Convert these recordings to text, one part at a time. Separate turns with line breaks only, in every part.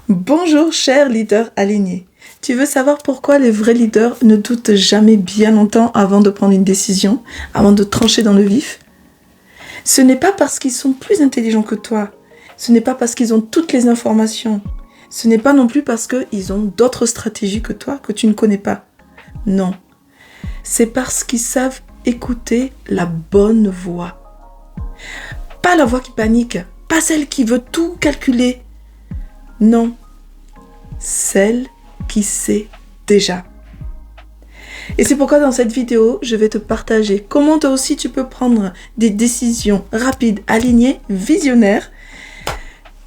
Bonjour cher leader aligné. Tu veux savoir pourquoi les vrais leaders ne doutent jamais bien longtemps avant de prendre une décision, avant de trancher dans le vif? Ce n'est pas parce qu'ils sont plus intelligents que toi. Ce n'est pas parce qu'ils ont toutes les informations. Ce n'est pas non plus parce qu'ils ont d'autres stratégies que toi que tu ne connais pas. Non. C'est parce qu'ils savent écouter la bonne voix. Pas la voix qui panique, pas celle qui veut tout calculer. Non, celle qui sait déjà. Et c'est pourquoi dans cette vidéo, je vais te partager comment toi aussi tu peux prendre des décisions rapides, alignées, visionnaires,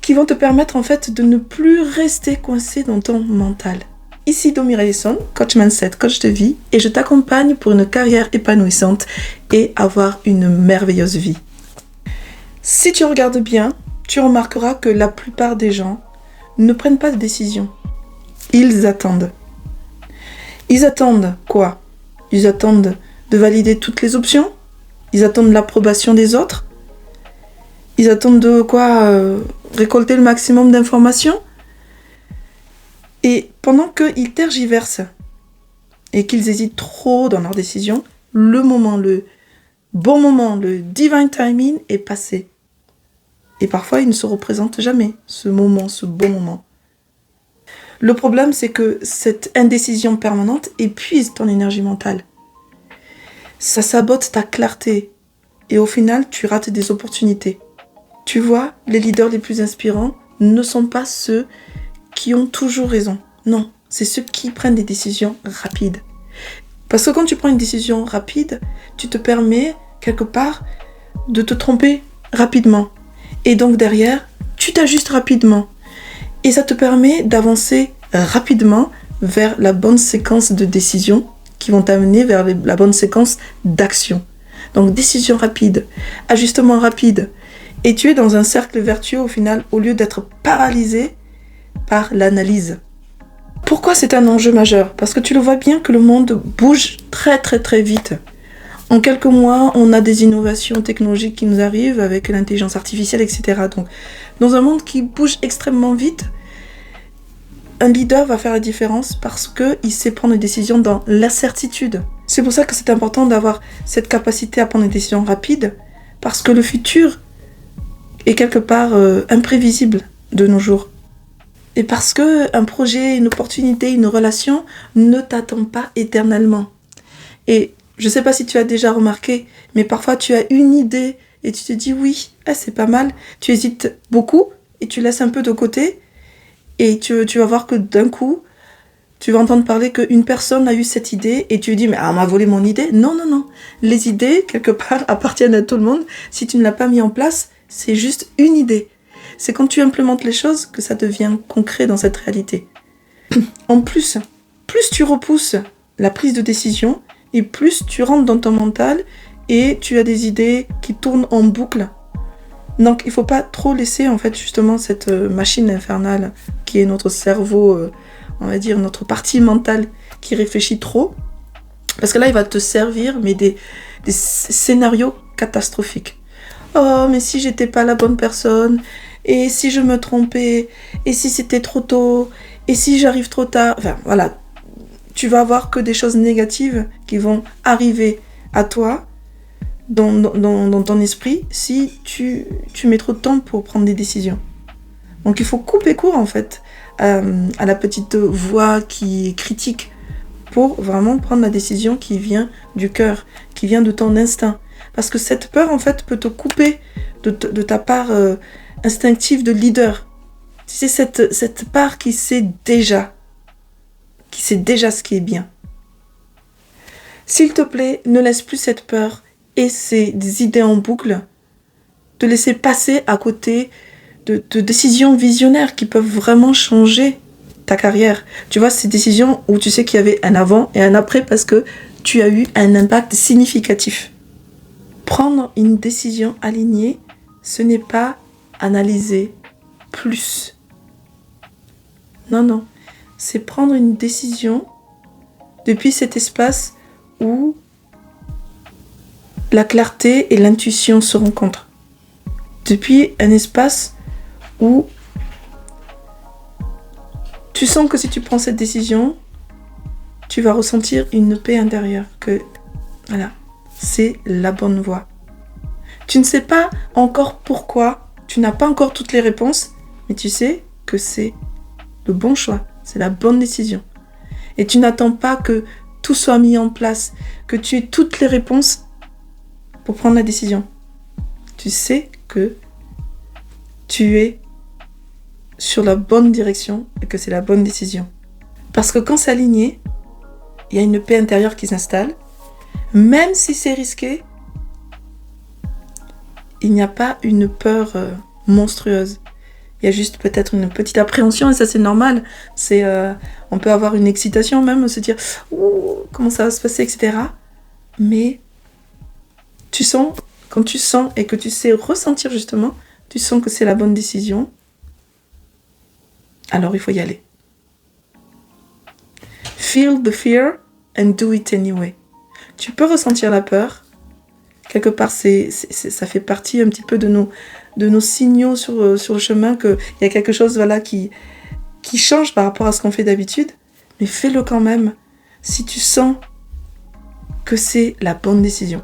qui vont te permettre en fait de ne plus rester coincé dans ton mental. Ici Domi Rayson, coach mindset, coach de vie, et je t'accompagne pour une carrière épanouissante et avoir une merveilleuse vie. Si tu regardes bien, tu remarqueras que la plupart des gens ne prennent pas de décision. Ils attendent. Ils attendent quoi? Ils attendent de valider toutes les options. Ils attendent l'approbation des autres. Ils attendent de quoi? Récolter le maximum d'informations. Et pendant qu'ils tergiversent et qu'ils hésitent trop dans leurs décisions, le bon moment, le divine timing est passé. Et parfois, il ne se représente jamais, ce moment, ce bon moment. Le problème, c'est que cette indécision permanente épuise ton énergie mentale. Ça sabote ta clarté. Et au final, tu rates des opportunités. Tu vois, les leaders les plus inspirants ne sont pas ceux qui ont toujours raison. Non, c'est ceux qui prennent des décisions rapides. Parce que quand tu prends une décision rapide, tu te permets, quelque part, de te tromper rapidement. Et donc derrière, tu t'ajustes rapidement. Et ça te permet d'avancer rapidement vers la bonne séquence de décisions qui vont t'amener vers la bonne séquence d'action. Donc décision rapide, ajustement rapide. Et tu es dans un cercle vertueux au final, au lieu d'être paralysé par l'analyse. Pourquoi c'est un enjeu majeur? Parce que tu le vois bien que le monde bouge très très très vite. En quelques mois, on a des innovations technologiques qui nous arrivent avec l'intelligence artificielle, etc. Donc, dans un monde qui bouge extrêmement vite, un leader va faire la différence parce qu'il sait prendre des décisions dans l'incertitude. C'est pour ça que c'est important d'avoir cette capacité à prendre des décisions rapides, parce que le futur est quelque part imprévisible de nos jours. Et parce qu'un projet, une opportunité, une relation ne t'attend pas éternellement. Et je ne sais pas si tu as déjà remarqué, mais parfois tu as une idée et tu te dis oui, c'est pas mal. Tu hésites beaucoup et tu laisses un peu de côté et tu vas voir que d'un coup, tu vas entendre parler qu'une personne a eu cette idée et tu dis mais elle m'a volé mon idée. Non. Les idées, quelque part, appartiennent à tout le monde. Si tu ne l'as pas mis en place, c'est juste une idée. C'est quand tu implémentes les choses que ça devient concret dans cette réalité. En plus tu repousses la prise de décision, et plus tu rentres dans ton mental et tu as des idées qui tournent en boucle. Donc il ne faut pas trop laisser en fait justement cette machine infernale qui est notre cerveau, on va dire notre partie mentale qui réfléchit trop. Parce que là il va te servir mais des scénarios catastrophiques. Oh mais si j'étais pas la bonne personne, et si je me trompais, et si c'était trop tôt, et si j'arrive trop tard, enfin voilà. Tu vas avoir que des choses négatives qui vont arriver à toi, dans ton esprit, si tu mets trop de temps pour prendre des décisions. Donc il faut couper court en fait à la petite voix qui est critique pour vraiment prendre la décision qui vient du cœur, qui vient de ton instinct. Parce que cette peur en fait peut te couper de ta part instinctive de leader. C'est cette part qui sait déjà ce qui est bien. S'il te plaît, ne laisse plus cette peur et ces idées en boucle te laisser passer à côté de décisions visionnaires qui peuvent vraiment changer ta carrière. Tu vois, ces décisions où tu sais qu'il y avait un avant et un après parce que tu as eu un impact significatif. Prendre une décision alignée, ce n'est pas analyser plus. Non. C'est prendre une décision depuis cet espace où la clarté et l'intuition se rencontrent. Depuis un espace où Tu sens que si tu prends cette décision, tu vas ressentir une paix intérieure, que voilà, c'est la bonne voie. Tu ne sais pas encore pourquoi, tu n'as pas encore toutes les réponses, mais tu sais que c'est le bon choix, c'est la bonne décision. Et tu n'attends pas que tout soit mis en place, que tu aies toutes les réponses pour prendre la décision. Tu sais que tu es sur la bonne direction et que c'est la bonne décision. Parce que quand c'est aligné, il y a une paix intérieure qui s'installe. Même si c'est risqué, il n'y a pas une peur monstrueuse. Il y a juste peut-être une petite appréhension et ça c'est normal. On peut avoir une excitation même, se dire « comment ça va se passer ?» etc. Mais quand tu sens et que tu sais ressentir justement, tu sens que c'est la bonne décision, alors il faut y aller. Feel the fear and do it anyway. Tu peux ressentir la peur. Quelque part, ça fait partie un petit peu de nos signaux sur le chemin qu'il y a quelque chose voilà, qui change par rapport à ce qu'on fait d'habitude. Mais fais-le quand même si tu sens que c'est la bonne décision.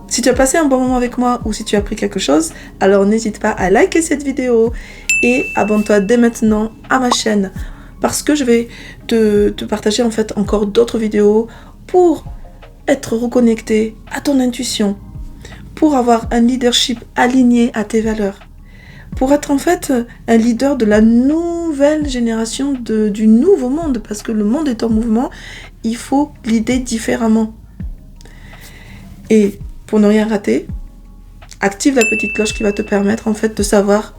Si tu as passé un bon moment avec moi ou si tu as appris quelque chose, alors n'hésite pas à liker cette vidéo et abonne-toi dès maintenant à ma chaîne parce que je vais te partager en fait encore d'autres vidéos pour être reconnecté à ton intuition, pour avoir un leadership aligné à tes valeurs, pour être en fait un leader de la nouvelle génération du nouveau monde, parce que le monde est en mouvement, il faut l'idée différemment. Et pour ne rien rater, active la petite cloche qui va te permettre en fait de savoir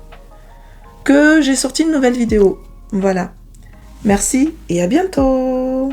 que j'ai sorti une nouvelle vidéo. Voilà. Merci et à bientôt.